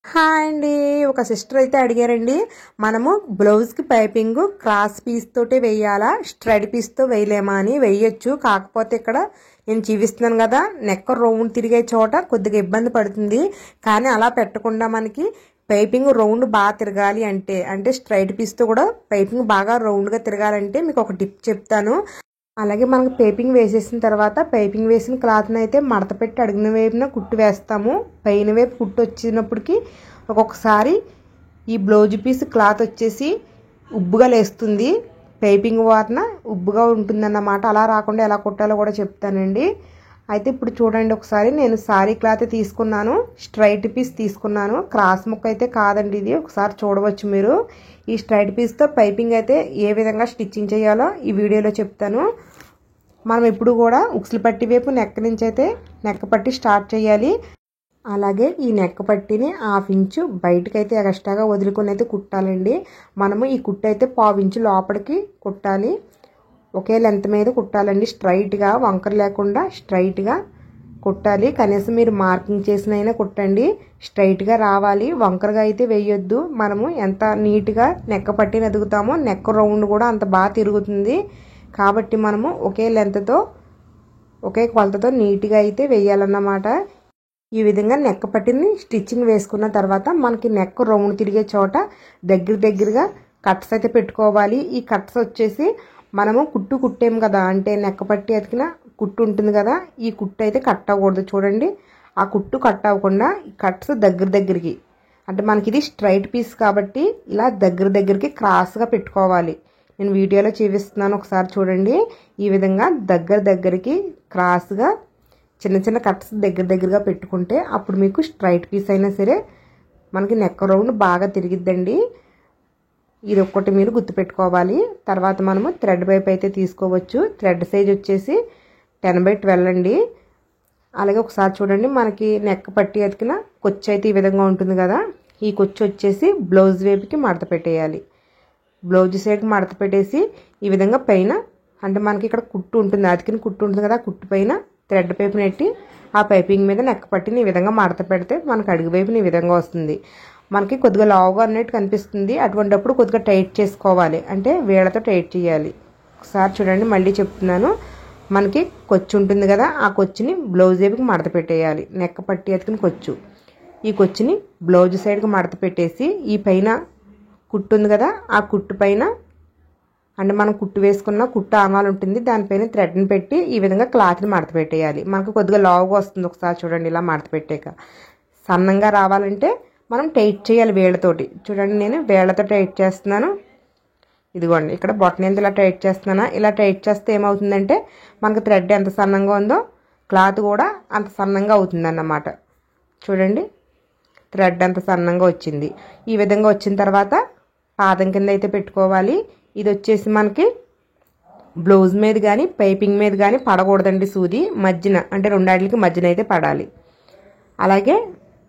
Hi అండి. ఒక sister అయితే అడిగారండి, మనము బ్లౌజ్కి పైపింగ్ క్రాస్ పీస్ తోటే వేయాలా, స్ట్రైట్ పీస్తో వేయలేమా అని. వేయొచ్చు, కాకపోతే ఇక్కడ నేను చూపిస్తున్నాను కదా, నెక్ రౌండ్ తిరిగే చోట కొద్దిగా ఇబ్బంది పడుతుంది. కానీ అలా పెట్టకుండా మనకి పైపింగ్ రౌండ్ బాగా తిరగాలి అంటే స్ట్రైట్ పీస్తో కూడా పైపింగ్ బాగా రౌండ్గా తిరగాలంటే మీకు ఒక టిప్ చెప్తాను. అలాగే మనకు పైపింగ్ వేసేసిన తర్వాత పైపింగ్ వేసిన క్లాత్ని అయితే మడత పెట్టి అడిగిన వైపున కుట్టు వేస్తాము. పైన వైపు కుట్టు వచ్చినప్పటికీ ఒక్కొక్కసారి ఈ బ్లౌజ్ పీస్ క్లాత్ వచ్చేసి ఉబ్బుగా లేస్తుంది, పైపింగ్ వారిన ఉబ్బుగా ఉంటుందన్నమాట. అలా రాకుండా ఎలా కుట్టాలో కూడా చెప్తానండి. అయితే ఇప్పుడు చూడండి, ఒకసారి నేను సారీ క్లాత్ తీసుకున్నాను, స్ట్రైట్ పీస్ తీసుకున్నాను, క్రాస్ ముక్క అయితే కాదండి ఇది. ఒకసారి చూడవచ్చు మీరు. ఈ స్ట్రైట్ పీస్తో పైపింగ్ అయితే ఏ విధంగా స్టిచ్చింగ్ చేయాలో ఈ వీడియోలో చెప్తాను. మనం ఇప్పుడు కూడా ఉక్సులు పట్టి వైపు నెక్ నుంచి అయితే నెక్ పట్టి స్టార్ట్ చేయాలి. అలాగే ఈ నెక్ పట్టిని 1/2 ఇంచు బయటకైతే ఎక్స్ట్రాగా వదులుకొని అయితే కుట్టాలండి. మనము ఈ కుట్టు అయితే 1/4 ఇంచు లోపలికి కుట్టాలి. ఒకే లెంత్ మీద కుట్టాలండి, స్ట్రైట్గా, వంకర లేకుండా స్ట్రైట్గా కుట్టాలి. కనీసం మీరు మార్కింగ్ చేసినైనా కుట్టండి, స్ట్రైట్గా రావాలి, వంకరగా అయితే వేయొద్దు. మనము ఎంత నీట్గా నెక్ పట్టిని ఎదుగుతామో నెక్ రౌండ్ కూడా అంత బాగా తిరుగుతుంది. కాబట్టి మనము ఒకే లెంత్తో ఒకే కొలతతో నీట్గా అయితే వేయాలన్నమాట. ఈ విధంగా నెక్ పట్టిని స్టిచ్చింగ్ వేసుకున్న తర్వాత మనకి నెక్ రౌండ్ తిరిగే చోట దగ్గరగా కట్స్ అయితే పెట్టుకోవాలి. ఈ కట్స్ వచ్చేసి మనము కుట్టు కుట్టాము కదా, అంటే నెక్క పట్టి ఎతికిన కుట్టు ఉంటుంది కదా, ఈ కుట్టు అయితే కట్ అవ్వకూడదు. చూడండి, ఆ కుట్టు కట్ అవ్వకుండా ఈ కట్స్ దగ్గరికి, అంటే మనకి ఇది స్ట్రైట్ పీస్ కాబట్టి ఇలా దగ్గరికి క్రాస్గా పెట్టుకోవాలి. నేను వీడియోలో చూపిస్తున్నాను, ఒకసారి చూడండి. ఈ విధంగా దగ్గరికి క్రాస్గా చిన్న కట్స్ దగ్గరగా పెట్టుకుంటే అప్పుడు మీకు స్ట్రైట్ పీస్ అయినా సరే మనకి నెక్ రౌండ్ బాగా తిరిగిద్దండి. ఇది ఒక్కటి మీరు గుర్తుపెట్టుకోవాలి. తర్వాత మనము థ్రెడ్ వైపు అయితే తీసుకోవచ్చు. థ్రెడ్ సైజ్ వచ్చేసి 10/12 అండి. అలాగే ఒకసారి చూడండి, మనకి నెక్ పట్టి ఎతికిన కొచ్చు అయితే ఈ విధంగా ఉంటుంది కదా, ఈ కొచ్చు వచ్చేసి బ్లౌజ్ వైపుకి మడత పెట్టేయాలి. బ్లౌజ్ సైడ్కి మడత పెట్టేసి ఈ విధంగా పైన, అంటే మనకి ఇక్కడ కుట్టు ఉంటుంది, అతికిన కుట్టు ఉంటుంది కదా, కుట్టు పైన థ్రెడ్ పైపు నెట్టి ఆ పైపింగ్ మీద నెక్ పట్టిని ఈ విధంగా మడత పెడితే మనకి అడుగు వైపుని ఈ విధంగా వస్తుంది. మనకి కొద్దిగా లావుగా అన్నట్టు కనిపిస్తుంది, అటువంటిప్పుడు కొద్దిగా టైట్ చేసుకోవాలి, అంటే వేళ్ళతో టైట్ చేయాలి. ఒకసారి చూడండి, మళ్ళీ చెప్తున్నాను. మనకి కొచ్చు ఉంటుంది కదా, ఆ కొచ్చుని బ్లౌజ్ వైపుకి మడత పెట్టేయాలి. నెక్క పట్టి ఎత్తుకుని కొచ్చు, ఈ కొచ్చుని బ్లౌజ్ సైడ్కి మడత పెట్టేసి ఈ పైన కుట్టు ఉంది కదా, ఆ కుట్టు పైన, అంటే మనం కుట్టు వేసుకున్న కుట్టు ఆమాలు ఉంటుంది, దానిపైన థ్రెడ్ని పెట్టి ఈ విధంగా క్లాత్ని మడత పెట్టేయాలి. మనకు కొద్దిగా లావుగా వస్తుంది. ఒకసారి చూడండి, ఇలా మడత పెట్టాక సన్నంగా రావాలంటే మనం టైట్ చేయాలి వేళ్ళతోటి. చూడండి, నేను వేళ్ళతో టైట్ చేస్తున్నాను. ఇదిగోండి, ఇక్కడ బొట్టనేంత ఇలా టైట్ చేస్తున్నాను. ఇలా టైట్ చేస్తే ఏమవుతుందంటే మనకు థ్రెడ్ ఎంత సన్నంగా ఉందో క్లాత్ కూడా అంత సన్నంగా అవుతుందన్నమాట. చూడండి, థ్రెడ్ అంత సన్నంగా వచ్చింది. ఈ విధంగా వచ్చిన తర్వాత పాదం కింద అయితే పెట్టుకోవాలి. ఇది వచ్చేసి మనకి బ్లౌజ్ మీద కానీ పైపింగ్ మీద కానీ పడకూడదండి, సూది మధ్యన, అంటే రెండాటికి మధ్యన అయితే పడాలి. అలాగే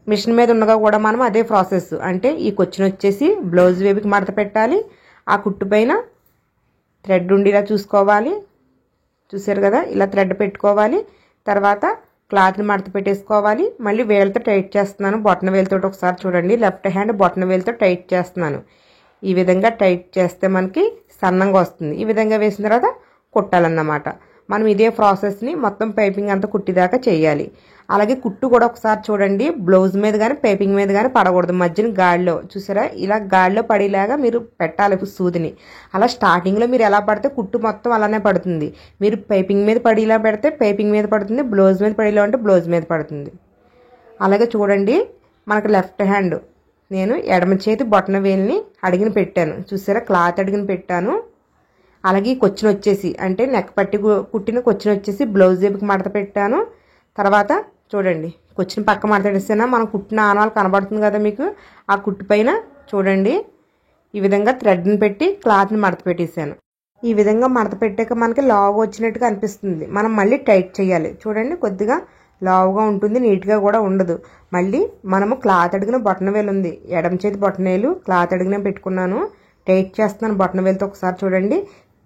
మిషన్ మీద ఉండగా కూడా మనం అదే ప్రాసెస్, అంటే ఈ కొచ్చును వచ్చేసి బ్లౌజ్ వైపుకి మడత పెట్టాలి, ఆ కుట్టు పైన థ్రెడ్ ఉండేలా చూసుకోవాలి. చూసారు కదా, ఇలా థ్రెడ్ పెట్టుకోవాలి. తర్వాత క్లాత్ని మడత పెట్టేసుకోవాలి. మళ్ళీ వేలతో టైట్ చేస్తున్నాను, బొట్టన వేలతో. ఒకసారి చూడండి, లెఫ్ట్ హ్యాండ్ బొట్టన వేలతో టైట్ చేస్తున్నాను. ఈ విధంగా టైట్ చేస్తే మనకి సన్నంగా వస్తుంది. ఈ విధంగా వేసిన తర్వాత కుట్టాలన్నమాట. మనం ఇదే ప్రాసెస్ని మొత్తం పైపింగ్ అంతా కుట్టిదాకా చేయాలి. అలాగే కుట్టు కూడా ఒకసారి చూడండి, బ్లౌజ్ మీద కానీ పైపింగ్ మీద కానీ పడకూడదు, మధ్యన గాడిలో. చూసారా, ఇలా గాడిలో పడేలాగా మీరు పెట్టాలి సూదిని. అలా స్టార్టింగ్లో మీరు ఎలా పడితే కుట్టు మొత్తం అలానే పడుతుంది. మీరు పైపింగ్ మీద పడేలా పెడితే పైపింగ్ మీద పడుతుంది, బ్లౌజ్ మీద పడేలా అంటే బ్లౌజ్ మీద పడుతుంది. అలాగే చూడండి, మనకు లెఫ్ట్ హ్యాండ్, నేను ఎడమ చేతి బొట్టన వేలిని అడిగిన పెట్టాను. చూసారా, క్లాత్ అడిగిన పెట్టాను. అలాగే కొచ్చును వచ్చేసి, అంటే నెక్ పట్టి కుట్టిన కొచ్చును వచ్చేసి బ్లౌజ్ వైపుకి మడత పెట్టాను. తర్వాత చూడండి, కొచ్చుని పక్క మడత పెట్టేసినా మనం కుట్టిన ఆనవాలు కనబడుతుంది కదా మీకు, ఆ కుట్టు పైన చూడండి ఈ విధంగా థ్రెడ్ని పెట్టి క్లాత్ని మడత పెట్టేశాను. ఈ విధంగా మడత పెట్టాక మనకి లావుగా వచ్చినట్టుగా అనిపిస్తుంది. మనం మళ్ళీ టైట్ చేయాలి. చూడండి, కొద్దిగా లావుగా ఉంటుంది, నీట్గా కూడా ఉండదు. మళ్ళీ మనము క్లాత్ అడిగిన బొట్టన వేలు ఉంది, ఎడమ చేతి బొట్టన వేలు క్లాత్ అడిగిన పెట్టుకున్నాను, టైట్ చేస్తున్నాను బొట్టన వేలుతో. ఒకసారి చూడండి,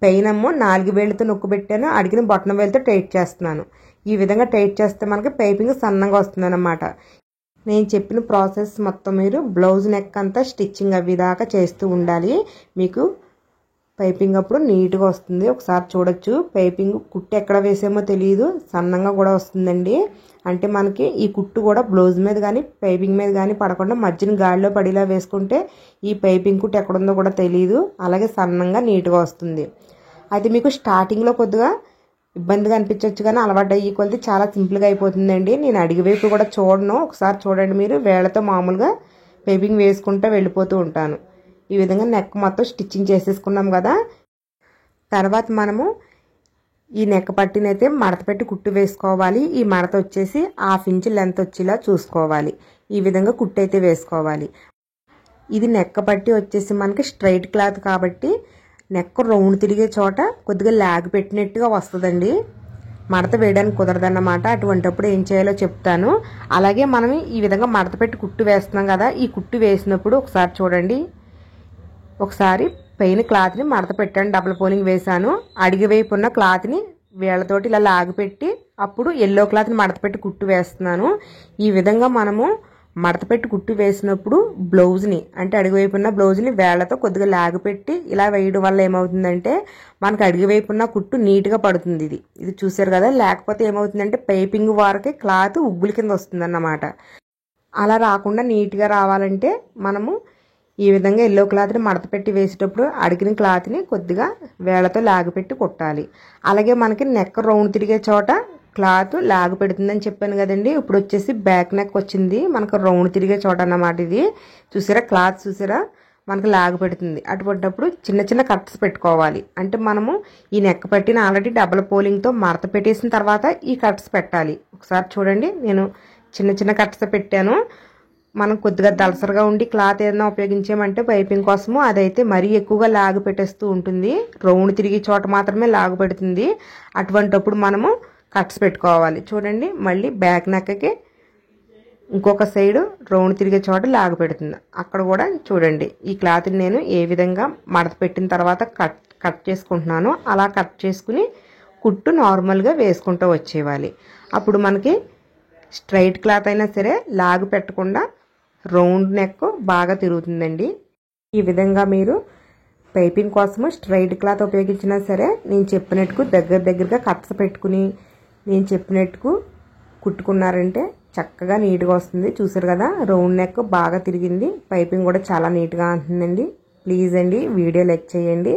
పైనమ్మో 4 వేళ్ళతో నొక్కు పెట్టాను, అడిగిన బొట్టన వేలుతో టైట్ చేస్తున్నాను. ఈ విధంగా టైట్ చేస్తే మనకి పైపింగ్ సన్నంగా వస్తుంది అన్నమాట. నేను చెప్పిన ప్రాసెస్ మొత్తం మీరు బ్లౌజ్ నెక్ అంతా స్టిచ్చింగ్ అవ్వేదాకా చేస్తూ ఉండాలి. మీకు పైపింగ్ అప్పుడు నీట్గా వస్తుంది. ఒకసారి చూడొచ్చు, పైపింగ్ కుట్టు ఎక్కడ వేసామో తెలియదు, సన్నంగా కూడా వస్తుందండి. అంటే మనకి ఈ కుట్టు కూడా బ్లౌజ్ మీద కానీ పైపింగ్ మీద కానీ పడకుండా మధ్యన గాడిలో పడేలా వేసుకుంటే ఈ పైపింగ్ కుట్టు ఎక్కడుందో కూడా తెలియదు. అలాగే సన్నంగా నీట్గా వస్తుంది. అయితే మీకు స్టార్టింగ్లో కొద్దిగా ఇబ్బందిగా అనిపించవచ్చు, కానీ అలవాటు అయ్యి కొలిది చాలా సింపుల్గా అయిపోతుందండి. నేను అడిగి వైపు కూడా చూడను, ఒకసారి చూడండి మీరు. వేళ్ళతో మామూలుగా పైపింగ్ వేసుకుంటూ వెళ్ళిపోతూ ఉంటాను. ఈ విధంగా నెక్ మొత్తం స్టిచ్చింగ్ చేసేసుకున్నాం కదా. తర్వాత మనము ఈ నెక్ పట్టినైతే మడత పెట్టి కుట్టు వేసుకోవాలి. ఈ మడత వచ్చేసి 1/2 ఇంచ్ లెంత్ వచ్చేలా చూసుకోవాలి. ఈ విధంగా కుట్టు అయితే వేసుకోవాలి. ఇది నెక్ పట్టి వచ్చేసి మనకి స్ట్రైట్ క్లాత్ కాబట్టి నెక్ రౌండ్ తిరిగే చోట కొద్దిగా లాగ్ పెట్టినట్టుగా వస్తుందండి. మడత వేయడానికి కుదరదన్నమాట. అటువంటిప్పుడు ఏం చేయాలో చెప్తాను. అలాగే మనం ఈ విధంగా మడత పెట్టి కుట్టు వేస్తున్నాం కదా, ఈ కుట్టు వేసినప్పుడు ఒకసారి చూడండి. ఒకసారి పైన క్లాత్ని మడత పెట్టాను, డబుల్ ఫోల్డింగ్ వేసాను. అడిగి వైపు ఉన్న క్లాత్ని వేళ్ళతోటి ఇలా లాగిపెట్టి అప్పుడు ఎల్లో క్లాత్ని మడత పెట్టి కుట్టు వేస్తున్నాను. ఈ విధంగా మనము మడత పెట్టి కుట్టు వేసినప్పుడు బ్లౌజ్ని, అంటే అడిగివైపు ఉన్న బ్లౌజ్ని వేళ్లతో కొద్దిగా లాగిపెట్టి ఇలా వేయడం వల్ల ఏమవుతుందంటే మనకు అడిగివైపు ఉన్న కుట్టు నీట్గా పడుతుంది. ఇది చూసారు కదా. లేకపోతే ఏమవుతుందంటే పైపింగ్ వరకే క్లాత్ ఉబ్బుల కింద వస్తుందన్నమాట. అలా రాకుండా నీట్గా రావాలంటే మనము ఈ విధంగా ఎల్లో క్లాత్ని మడత పెట్టి వేసేటప్పుడు అడిగిన క్లాత్ని కొద్దిగా వేళ్లతో లాగిపెట్టి కుట్టాలి. అలాగే మనకి నెక్ రౌండ్ తిరిగే చోట క్లాత్ లాగు పెడుతుందని చెప్పాను కదండి. ఇప్పుడు వచ్చేసి బ్యాక్ నెక్ వచ్చింది, మనకు రౌండ్ తిరిగే చోట అన్నమాట. ఇది చూసారా, క్లాత్ చూసారా మనకు లాగు పెడుతుంది. అటువంటిప్పుడు చిన్న చిన్న కట్స్ పెట్టుకోవాలి. అంటే మనము ఈ నెక్ పట్టిన ఆల్రెడీ డబుల్ పోలింగ్తో మడత పెట్టేసిన తర్వాత ఈ కట్స్ పెట్టాలి. ఒకసారి చూడండి, నేను చిన్న చిన్న కట్స్ పెట్టాను. మనం కొద్దిగా దళసరగా ఉండి క్లాత్ ఏదైనా ఉపయోగించామంటే పైపింగ్ కోసము అదైతే మరీ ఎక్కువగా లాగు పెట్టేస్తూ ఉంటుంది. రౌండ్ తిరిగే చోట మాత్రమే లాగు పెడుతుంది. అటువంటిప్పుడు మనము కట్స్ పెట్టుకోవాలి. చూడండి, మళ్ళీ బ్యాక్ నెక్కి ఇంకొక సైడు రౌండ్ తిరిగే చోట లాగు పెడుతుంది. అక్కడ కూడా చూడండి, ఈ క్లాత్ని నేను ఏ విధంగా మడత పెట్టిన తర్వాత కట్ చేసుకుంటున్నానో అలా కట్ చేసుకుని కుట్టు నార్మల్గా వేసుకుంటూ వచ్చేవాలి. అప్పుడు మనకి స్ట్రైట్ క్లాత్ అయినా సరే లాగు పెట్టకుండా రౌండ్ నెక్ బాగా తిరుగుతుందండి. ఈ విధంగా మీరు పైపింగ్ కోసము స్ట్రైట్ క్లాత్ ఉపయోగించినా సరే నేను చెప్పినట్టుకు దగ్గరగా కట్స్ పెట్టుకుని నేను చెప్పినట్టుకు కుట్టుకున్నారంటే చక్కగా నీట్గా వస్తుంది. చూసారు కదా, రౌండ్ నెక్ బాగా తిరిగింది. పైపింగ్ కూడా చాలా నీట్గా ఉంటుందండి. ప్లీజ్ అండి వీడియో లైక్ చేయండి.